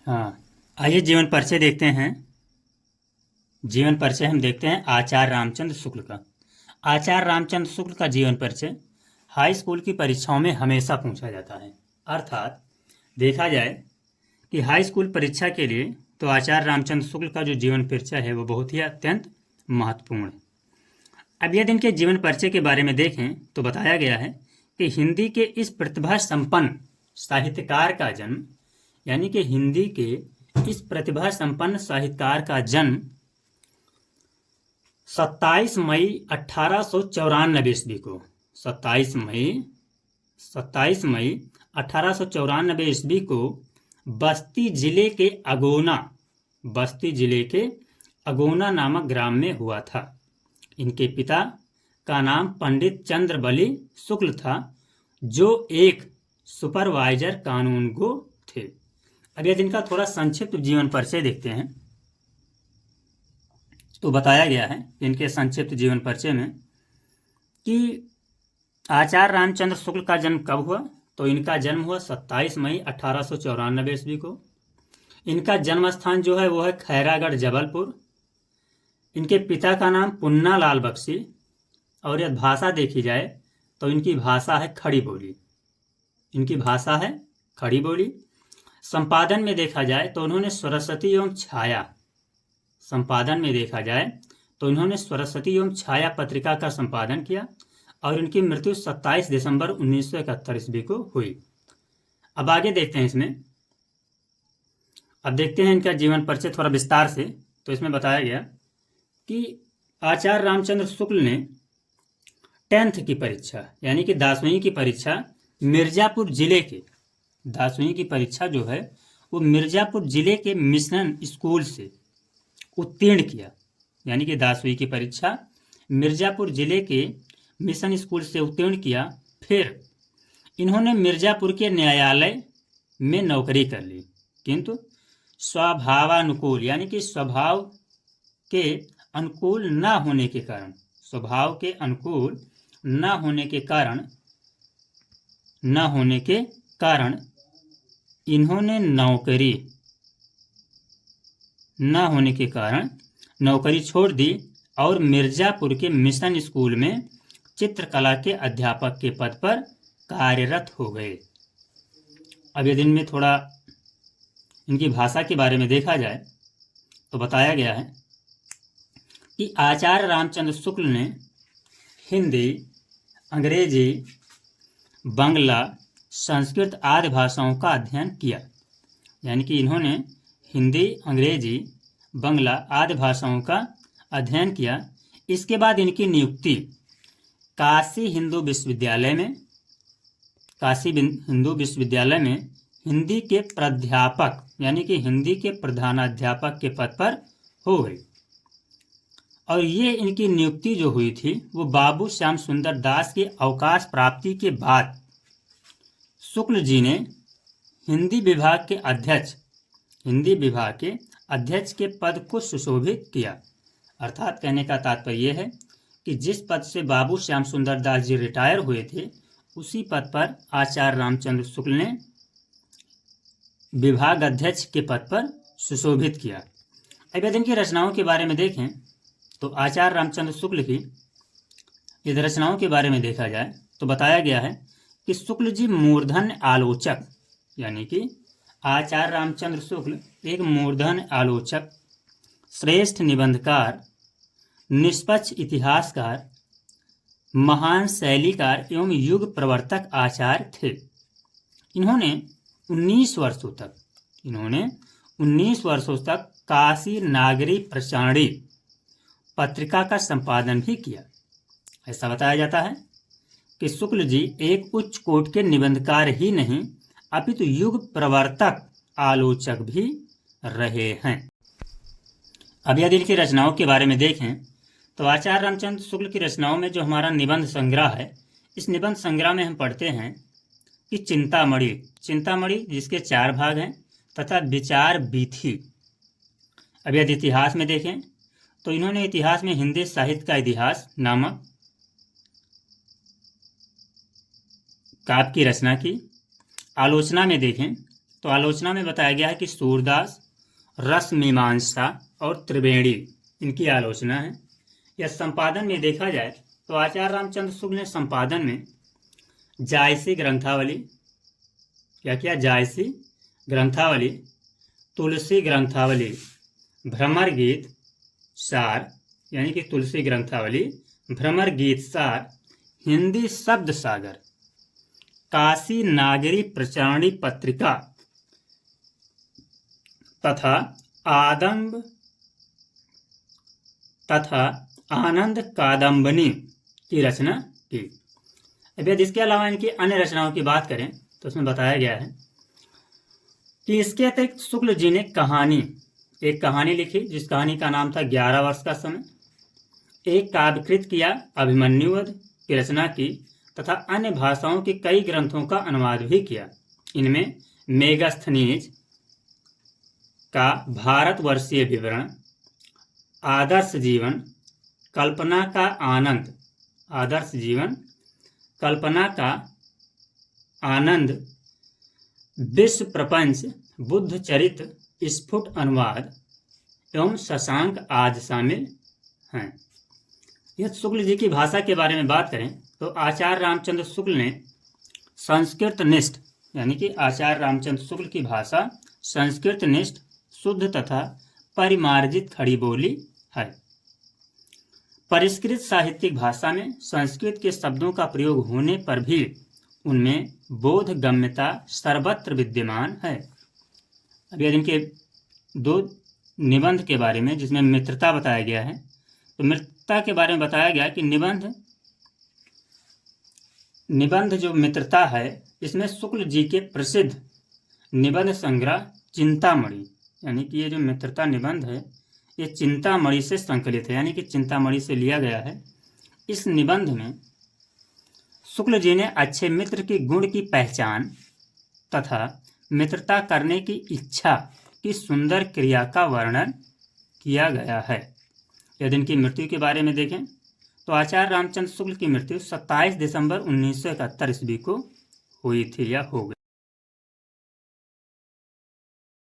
हाँ, आइए जीवन परिचय देखते हैं। जीवन परिचय हम देखते हैं आचार्य रामचंद्र शुक्ल का। आचार्य रामचंद्र शुक्ल का जीवन परिचय हाई स्कूल की परीक्षाओं में हमेशा पूछा जाता है। अर्थात देखा जाए कि हाई स्कूल परीक्षा के लिए तो आचार्य रामचंद्र शुक्ल का जो जीवन परिचय है वो बहुत ही अत्यंत महत्वपूर्ण है। अब यदि इनके जीवन परिचय के बारे में देखें तो बताया गया है कि हिंदी के इस प्रतिभा संपन्न साहित्यकार का जन्म, यानी कि हिंदी के इस प्रतिभा संपन्न साहित्यकार का जन्म 27 मई 1894 ईस्वी को 27 मई 1894 ईस्वी को बस्ती जिले के अगोना नामक ग्राम में हुआ था। इनके पिता का नाम पंडित चंद्रबली शुक्ल था, जो एक सुपरवाइजर कानूनगो थे। अब यदि इनका थोड़ा संक्षिप्त जीवन परिचय देखते हैं तो बताया गया है इनके संक्षिप्त जीवन परिचय में कि आचार्य रामचंद्र शुक्ल का जन्म कब हुआ, तो इनका जन्म हुआ 27 मई 1894 ईस्वी को। इनका जन्म स्थान जो है वो है खैरागढ़ जबलपुर। इनके पिता का नाम पुन्ना लाल बख्शी, और यदि भाषा देखी जाए तो इनकी भाषा है खड़ी बोली। इनकी भाषा है खड़ी बोली। संपादन में देखा जाए तो उन्होंने सरस्वती एवं छाया, संपादन में देखा जाए तो इन्होंने सरस्वती एवं छाया पत्रिका का संपादन किया, और इनकी मृत्यु 27 दिसंबर 1971 ईस्वी को हुई। अब आगे देखते हैं इसमें। अब देखते हैं इनका जीवन परिचय थोड़ा विस्तार से। तो इसमें बताया गया कि आचार्य रामचंद्र शुक्ल ने 10th की परीक्षा, यानी कि 10वीं की परीक्षा मिर्जापुर जिले के, 10वीं की परीक्षा जो है वो मिर्जापुर जिले के मिशन स्कूल से उत्तीर्ण किया। यानी कि 10वीं की परीक्षा मिर्जापुर जिले के मिशन स्कूल से उत्तीर्ण किया। फिर इन्होंने मिर्जापुर के न्यायालय में नौकरी कर ली, किंतु स्वभावानुकूल, यानी कि स्वभाव के अनुकूल न होने के कारण, स्वभाव के अनुकूल न होने के कारण इन्होंने नौकरी छोड़ दी और मिर्जापुर के मिशन स्कूल में चित्रकला के अध्यापक के पद पर कार्यरत हो गए। अब यदि इनमें थोड़ा इनकी भाषा के बारे में देखा जाए तो बताया गया है कि आचार्य रामचंद्र शुक्ल ने हिंदी, अंग्रेजी, बांग्ला, संस्कृत आदि भाषाओं का अध्ययन किया। यानी कि इन्होंने हिंदी, अंग्रेजी, बांग्ला आदि भाषाओं का अध्ययन किया। इसके बाद इनकी नियुक्ति काशी हिंदू विश्वविद्यालय में हिंदी के प्राध्यापक, यानी कि हिंदी के प्रधानाध्यापक के पद पर हो गई। और ये इनकी नियुक्ति जो हुई थी वो बाबू श्याम सुंदर दास के अवकाश प्राप्ति के बाद शुक्ल जी ने हिंदी विभाग के अध्यक्ष के पद को सुशोभित किया। अर्थात कहने का तात्पर्य यह है कि जिस पद से बाबू श्याम सुंदर दास जी रिटायर हुए थे, उसी पद पर आचार्य रामचंद्र शुक्ल ने विभाग अध्यक्ष के पद पर सुशोभित किया। अब यदि इनकी रचनाओं के बारे में देखें तो आचार्य रामचंद्र शुक्ल की यदि रचनाओं के बारे में देखा जाए तो बताया गया है कि शुक्ल जी मूर्धन्य आलोचक, यानी कि आचार्य रामचंद्र शुक्ल एक मूर्धन्य आलोचक, श्रेष्ठ निबंधकार, निष्पक्ष इतिहासकार, महान शैलीकार एवं युग प्रवर्तक आचार्य थे। इन्होंने 19 वर्षों तक काशी नागरी प्रचारणी पत्रिका का संपादन भी किया। ऐसा बताया जाता है कि शुक्ल जी एक उच्च कोटि के निबंधकार ही नहीं अपितु युग प्रवर्तक आलोचक भी रहे हैं। अब यदि इनकी रचनाओं के बारे में देखें तो आचार्य रामचंद्र शुक्ल की रचनाओं में जो हमारा निबंध संग्रह है, इस निबंध संग्रह में हम पढ़ते हैं कि चिंतामणि जिसके 4 भाग हैं, तथा विचार बीथी। अब यदि इतिहास में देखें तो इन्होंने इतिहास में हिंदी साहित्य का इतिहास नामक काव्य की रचना की। आलोचना में देखें तो आलोचना में बताया गया है कि सूरदास, रस मीमांसा और त्रिवेणी इनकी आलोचना है। या संपादन में देखा जाए तो आचार्य रामचंद्र शुक्ल ने संपादन में जायसी ग्रंथावली, क्या किया, जायसी ग्रंथावली, तुलसी ग्रंथावली, भ्रमर गीत सार यानी कि तुलसी ग्रंथावली, भ्रमर गीत सार, हिंदी शब्द सागर, काशी नागरी प्रचारणी पत्रिका तथा आनंद कादम्बनी की रचना की। अब यदि इसके अलावा इनकी अन्य रचनाओं की बात करें तो उसमें बताया गया है कि इसके अतिरिक्त शुक्ल जी ने एक कहानी लिखी जिस कहानी का नाम था 11 वर्ष का समय। एक काव्यकृत किया, अभिमन्युवध की रचना की तथा अन्य भाषाओं के कई ग्रंथों का अनुवाद भी किया। इनमें मेगास्थनीज का भारतवर्षीय विवरण, आदर्श जीवन, कल्पना का आनंद, आदर्श जीवन, कल्पना का आनंद, विश्व प्रपंच, बुद्ध चरित्र, स्फुट अनुवाद एवं शशांक आदि शामिल हैं। यह शुक्ल जी की भाषा के बारे में बात करें तो आचार्य रामचंद्र शुक्ल ने संस्कृत निष्ठ यानी कि आचार्य रामचंद्र शुक्ल की भाषा संस्कृत निष्ठ, शुद्ध तथा परिमार्जित खड़ी बोली है। परिष्कृत साहित्यिक भाषा में संस्कृत के शब्दों का प्रयोग होने पर भी उनमें बोधगम्यता सर्वत्र विद्यमान है। अब यदि इनके दो निबंध के बारे में जिसमें मित्रता बताया गया है तो मित्रता के बारे में बताया गया कि निबंध जो मित्रता है इसमें शुक्ल जी के प्रसिद्ध निबंध संग्रह चिंतामणि यानी कि ये जो मित्रता निबंध है ये चिंतामणि से संकलित है यानी कि चिंतामणि से लिया गया है। इस निबंध में शुक्ल जी ने अच्छे मित्र के गुण की पहचान तथा मित्रता करने की इच्छा की सुंदर क्रिया का वर्णन किया गया है। यदि इनकी मृत्यु के बारे में देखें तो आचार्य रामचंद्र शुक्ल की मृत्यु 27 दिसंबर 1971 ईस्वी को हुई थी या हो गई।